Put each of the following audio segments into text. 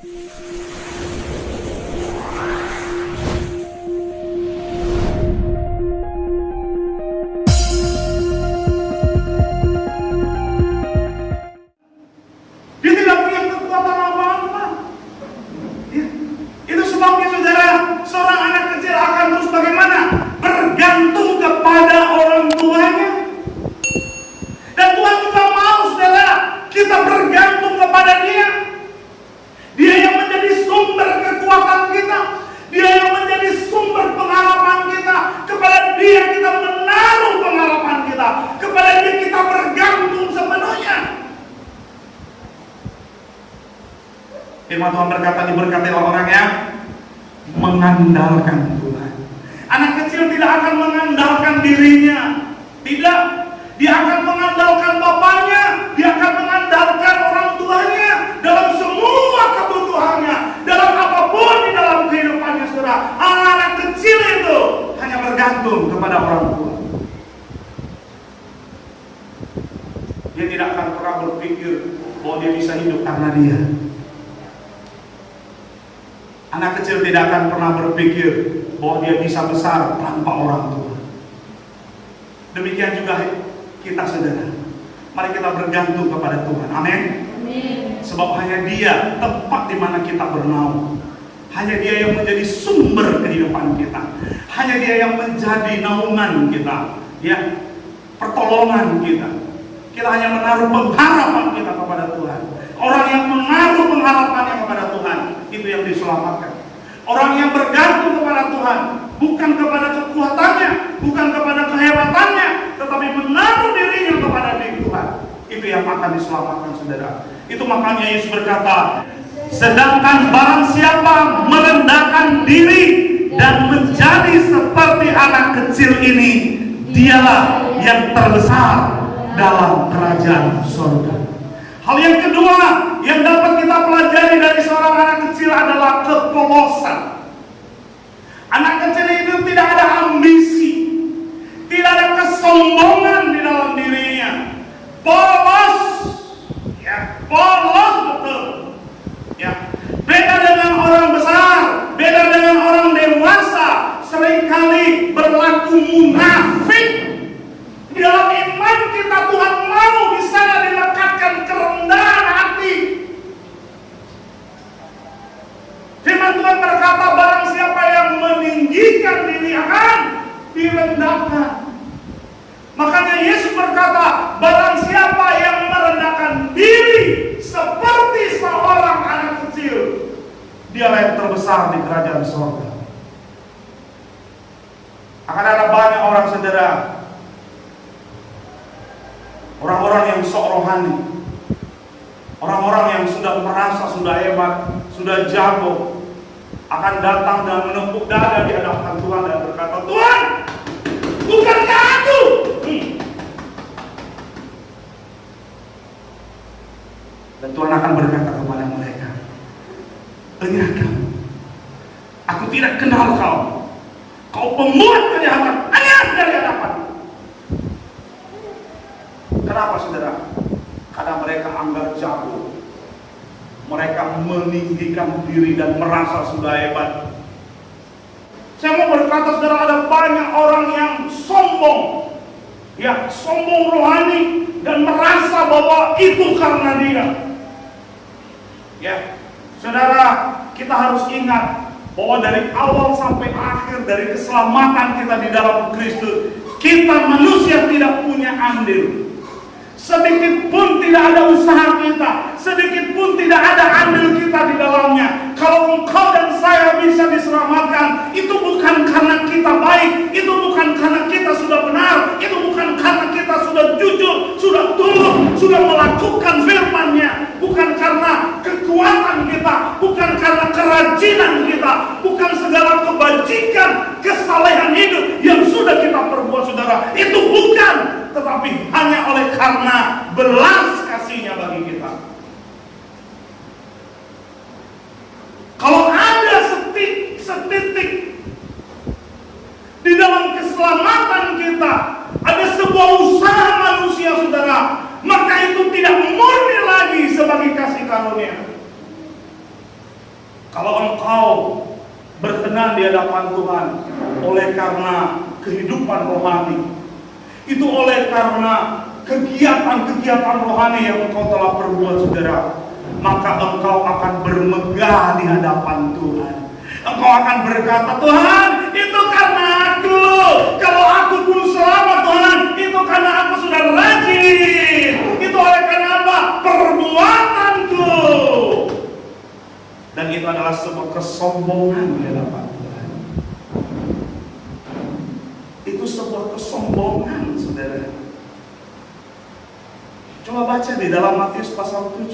Dia tidak punya kekuatan apa-apa. Ya. Itu sebabnya saudara, seorang anak kecil akan terus bagaimana? Bergantung kepada orang tuanya. Dan Tuhan juga mau saudara, kita bergantung kepada Dia. Dia yang menjadi sumber kekuatan kita. Dia yang menjadi sumber pengharapan kita. Kepada Dia kita menaruh pengharapan kita. Kepada Dia kita bergantung sepenuhnya. Firman Tuhan berkata, diberkatilah orang yang mengandalkan Tuhan. Anak kecil tidak akan mengandalkan dirinya. Tidak. Dia akan mengandalkan bapaknya. Dia akan mengandalkan orang tuanya dalam semua kebutuhannya, dalam apapun di dalam kehidupannya, saudara. Anak kecil itu hanya bergantung kepada orang tua. Dia tidak akan pernah berpikir bahwa dia bisa hidup karena dia. Anak kecil tidak akan pernah berpikir bahwa dia bisa besar tanpa orang tua. Demikian juga kita, saudara. Mari kita bergantung kepada Tuhan. Amin. Sebab hanya Dia tempat di mana kita bernaung. Hanya Dia yang menjadi sumber kehidupan kita. Hanya Dia yang menjadi naungan kita, ya, pertolongan kita. Kita hanya menaruh pengharapan kita kepada Tuhan. Orang yang menaruh pengharapannya kepada Tuhan, itu yang diselamatkan. Orang yang bergantung kepada Tuhan, bukan kepada kekuatannya, bukan kepada kehebatannya, tetapi menaruh dirinya kepada Tuhan, itu yang akan diselamatkan, saudara. Itu makanya Yesus berkata, sedangkan barang siapa merendahkan diri dan menjadi seperti anak kecil ini, dialah yang terbesar dalam kerajaan surga. Hal yang kedua yang dapat kita pelajari dari seorang anak kecil adalah kepolosan. Anak kecil itu tidak ada ambisi, tidak ada kesombongan di dalam dirinya. Polos, ya, polos betul. Ya, beda dengan orang besar, beda dengan orang dewasa, seringkali berlaku munafik. Di dalam iman kita, Tuhan mau di sana dilekatkan kerendahan hati. Firman Tuhan berkata, barang siapa yang meninggikan diri akan direndahkan. Makanya Yesus berkata, barang siapa yang merendahkan diri seperti seorang anak kecil, dialah yang terbesar di kerajaan surga. Akan ada banyak orang, saudara, orang-orang yang sok rohani, orang-orang yang sudah merasa sudah hebat, sudah jago, akan datang dan menepuk dada di hadapan Tuhan dan berkata, Tuhan, bukankah aku? Dan Tuhan akan berkata kepada mereka, dengar kamu, aku tidak kenal kau. Kau pembuat kejahatan, hanya dari hadapan. Kenapa, saudara? Karena mereka anggap jago. Mereka meninggikan diri dan merasa sudah hebat. Saya mau berkata, saudara, ada banyak orang yang sombong, ya, sombong rohani, dan merasa bahwa itu karena dia. Ya, saudara, kita harus ingat bahwa dari awal sampai akhir dari keselamatan kita di dalam Kristus, kita manusia tidak punya andil. Sedikit pun tidak ada usaha kita, sedikit pun tidak ada andil kita di dalamnya. Kalau engkau dan saya bisa diselamatkan, itu bukan karena kita baik, itu bukan karena kita sudah benar, itu bukan karena kita sudah jujur, sudah tulus, sudah melakukan firman-Nya, bukan karena kekuatan kita, bukan karena kerajinan kita, bukan segala kebajikan, kesalehan hidup yang sudah kita perbuat, saudara. Itu bukan, tetapi hanya oleh karena belas kasih-Nya bagi kita. Kalau ada setitik di dalam keselamatan kita, ada sebuah usaha manusia, saudara, maka itu tidak murni lagi sebagai kasih karunia. berkenan di hadapan Tuhan oleh karena kehidupan rohani. Itu oleh karena kegiatan-kegiatan rohani yang engkau telah perbuat, saudara. Maka engkau akan bermegah di hadapan Tuhan. Engkau akan berkata, Tuhan, itu karena aku. Kalau aku pun selamat, Tuhan, itu karena aku sudah rajin. Itu oleh karena apa? Perbuatanku. Dan itu adalah sebuah kesombongan di hadapan Tuhan. Itu sebuah kesombongan, saudara. Coba baca di dalam Matius pasal 7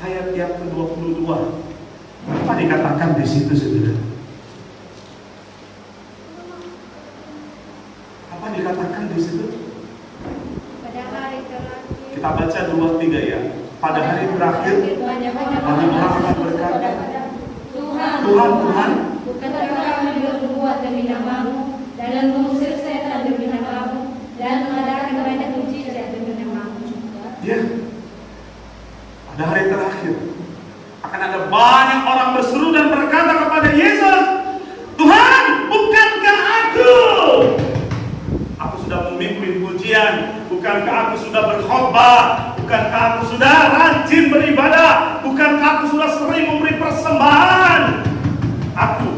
ayat yang ke-22. Apa dikatakan di situ, saudara? Apa dikatakan di situ? Pada hari terakhir. Kita baca 2-3 ya. Pada hari terakhir banyak orang akan berkata, Tuhan, bukankah kami berbuat demi nama-Mu dan mengusir setan demi nama-Mu dan mengadakan banyak mujizat demi nama-Mu juga? Ya. Pada hari terakhir akan ada banyak orang berseru dan berkata kepada Yesus, Tuhan, bukankah aku sudah memimpin pujian, bukankah aku sudah berkhotbah, bukankah aku sudah rajin beribadah, bukankah aku sudah sering memberi persembahan? Aku.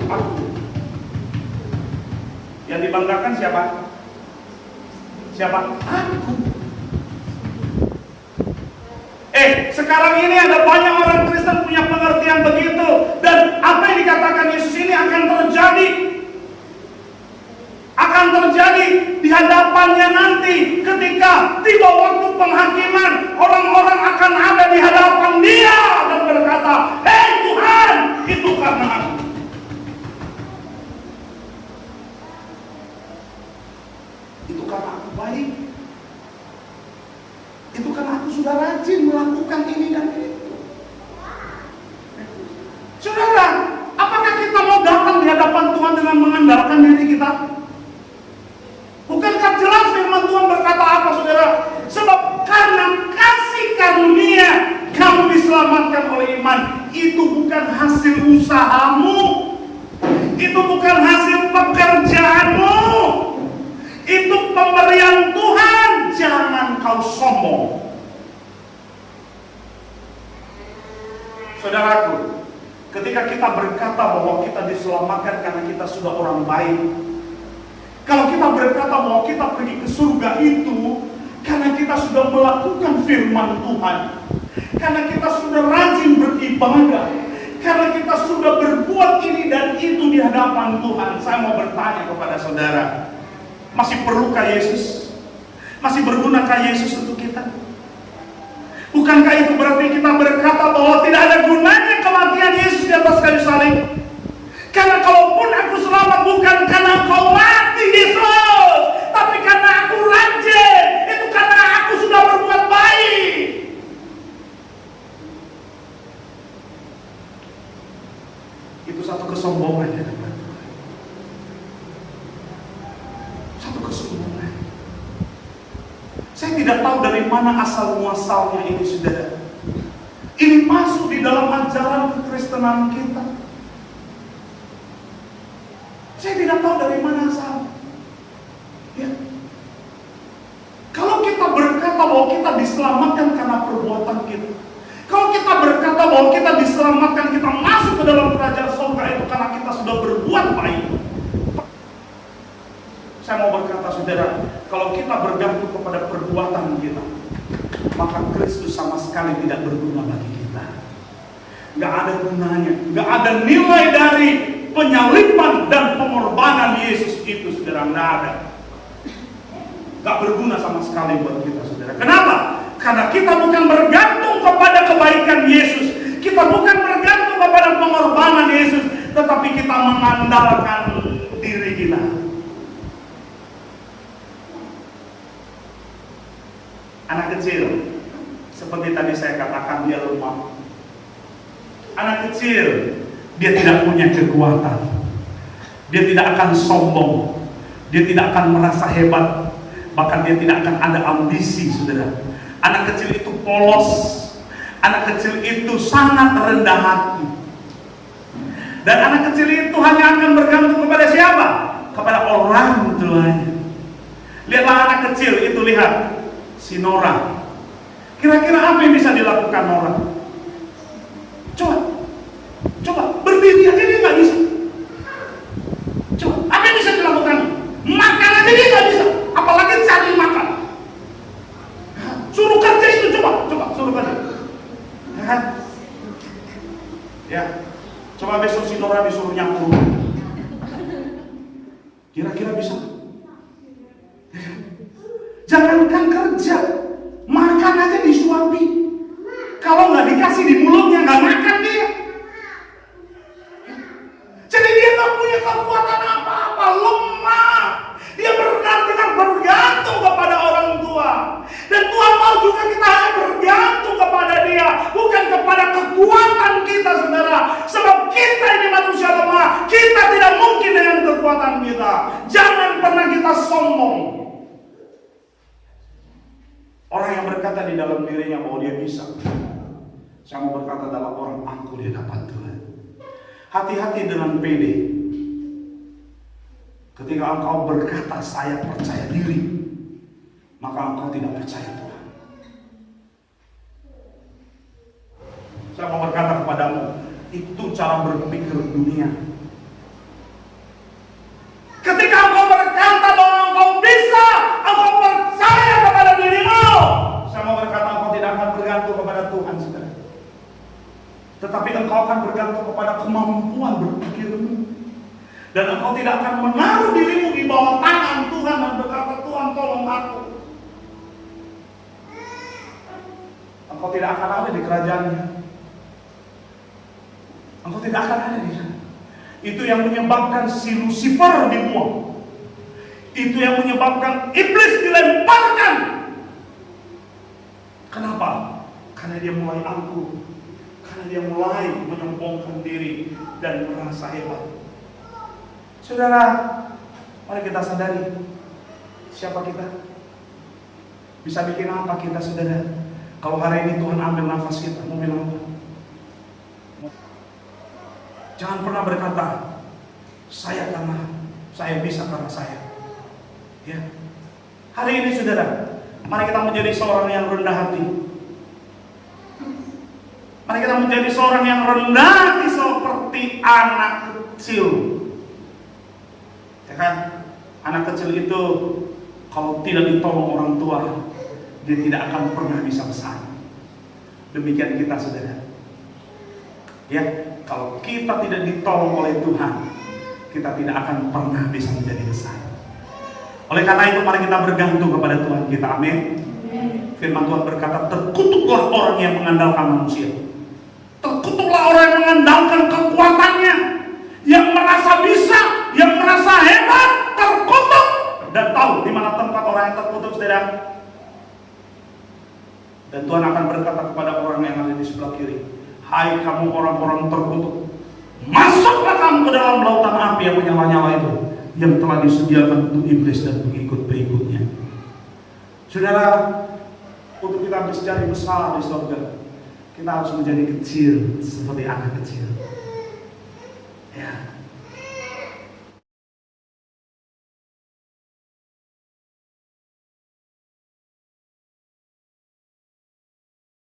Yang dibanggakan siapa? Aku. Sekarang ini ada banyak orang Kristen punya pengertian begitu. Dan apa yang dikatakan Yesus ini akan terjadi. Akan terjadi di hadapannya nanti. Ketika tiba waktu penghakiman, orang-orang akan ada di hadapan Dia dan berkata, Hei Tuhan, itu karena aku. Itu karena aku baik. Itu karena aku sudah rajin melakukan ini dan itu. Saudara, apakah kita mau datang di hadapan Tuhan dengan mengandalkan diri kita? Bukankah jelas firman Tuhan berkata apa, saudara? Sebab karena kasih karunia kamu diselamatkan oleh iman. Itu bukan hasil usahamu. Itu bukan hasil pekerjaanmu. Itu pemberian Tuhan. Jangan kau sombong. Saudaraku, ketika kita berkata bahwa kita diselamatkan karena kita sudah orang baik, kalau kita berkata bahwa kita pergi ke surga itu karena kita sudah melakukan firman Tuhan, karena kita sudah rajin beribadah, karena kita sudah berbuat ini dan itu di hadapan Tuhan, saya mau bertanya kepada saudara, masih perlukah Yesus? Masih bergunakah Yesus untuk kita? Bukankah itu berarti kita berkata bahwa tidak ada gunanya kematian Yesus di atas kayu salib? Karena kalaupun aku selamat bukan karena Engkau mati Yesus, tapi karena aku rajin. Itu karena aku sudah berbuat baik. Itu satu kesombongan ya teman. Satu kesombongan. Saya tidak tahu dari mana asal muasalnya ini, saudara. Ini masuk di dalam ajaran kekristenan kita. Saya tidak tahu dari mana asal. Ya. Kalau kita berkata bahwa kita diselamatkan karena perbuatan kita, kalau kita berkata bahwa kita diselamatkan, kita masuk ke dalam kerajaan surga itu karena kita sudah berbuat baik. Saya mau berkata, saudara, kalau kita bergantung kepada perbuatan kita, maka Kristus sama sekali tidak berguna bagi kita. Gak ada gunanya, gak ada nilai dari penyaliban dan pengorbanan Yesus itu, saudara, gak ada. Gak berguna sama sekali buat kita, saudara. Kenapa? Karena kita bukan bergantung kepada kebaikan Yesus, kita bukan bergantung kepada pengorbanan Yesus, tetapi kita mengandalkan diri kita. Anak kecil, seperti tadi saya katakan, dia lemah. Anak kecil, dia tidak punya kekuatan. Dia tidak akan sombong. Dia tidak akan merasa hebat. Bahkan dia tidak akan ada ambisi, saudara. Anak kecil itu polos. Anak kecil itu sangat rendah hati. Dan anak kecil itu hanya akan bergantung kepada siapa? Kepada orang tuanya. Lihatlah anak kecil itu, lihat si Nora. Kira-kira apa yang bisa dilakukan Nora? Coba berdiri aja dia nggak bisa. Coba apa yang bisa dilakukan? Makan aja dia nggak bisa, apalagi cari makan. Suruh kerja itu coba suruh kerja. Ya kan? Ya. Coba besok si Nora disuruh nyapu. Kira-kira bisa? Jangankan kerja, makan aja disuapi. Kalau nggak dikasih di mulutnya nggak makan dia. Jadi dia nggak punya kekuatan apa-apa, lemah. Dia benar-benar bergantung kepada orang tua. Dan Tuhan mau juga kita hanya bergantung kepada Dia, bukan kepada kekuatan kita, saudara. Sebab kita ini manusia lemah, kita tidak mungkin dengan kekuatan kita. Jangan pernah kita sombong. Orang yang berkata di dalam dirinya bahwa dia bisa, saya mau berkata dalam orang aku dia dapat Tuhan. Hati-hati dengan pede. Ketika engkau berkata saya percaya diri, maka engkau tidak percaya Tuhan. Saya mau berkata kepadamu, itu cara berpikir dunia. Ketika engkau berkata bahwa engkau bisa, engkau percaya kepada dirimu, saya mau berkata engkau tidak akan bergantung kepada Tuhan, saudara. Tetapi engkau akan bergantung kepada kemampuan berpikirmu. Dan engkau tidak akan menaruh dirimu di bawah tangan Tuhan dan berkata, Tuhan tolong aku. Engkau tidak akan ada di kerajaannya. Engkau tidak akan ada di sana. Itu yang menyebabkan si Lucifer dibuang. Itu yang menyebabkan iblis dilemparkan. Kenapa? Karena dia mulai angkuh. Karena dia mulai menyombongkan diri dan merasa hebat. Saudara, mari kita sadari siapa kita. Bisa bikin apa kita, saudara? Kalau hari ini Tuhan ambil nafas kita, mau bilang apa? Jangan pernah berkata, saya bisa karena saya. Ya. Hari ini, saudara, mari kita menjadi seorang yang rendah hati. Mari kita menjadi seorang yang rendah hati seperti anak kecil. Ya kan? Anak kecil itu kalau tidak ditolong orang tua, dia tidak akan pernah bisa besar. Demikian kita, saudara. Ya, kalau kita tidak ditolong oleh Tuhan, kita tidak akan pernah bisa menjadi besar. Oleh karena itu, mari kita bergantung kepada Tuhan kita. Amin. Firman Tuhan berkata, terkutuklah orang yang mengandalkan manusia. Terkutuklah orang yang mengandalkan kekuatannya, yang merasa bisa, yang merasa hebat, terkutuk. Dan tahu di mana tempat orang yang terkutuk, saudara. Dan Tuhan akan berkata kepada orang yang ada di sebelah kiri, hai kamu orang-orang terkutuk, masuklah kamu ke dalam lautan api yang menyala-nyala itu, yang telah disediakan untuk iblis dan pengikut-pengikutnya. Saudara, untuk kita bisa jadi besar di surga, kita harus menjadi kecil seperti anak kecil. Ya.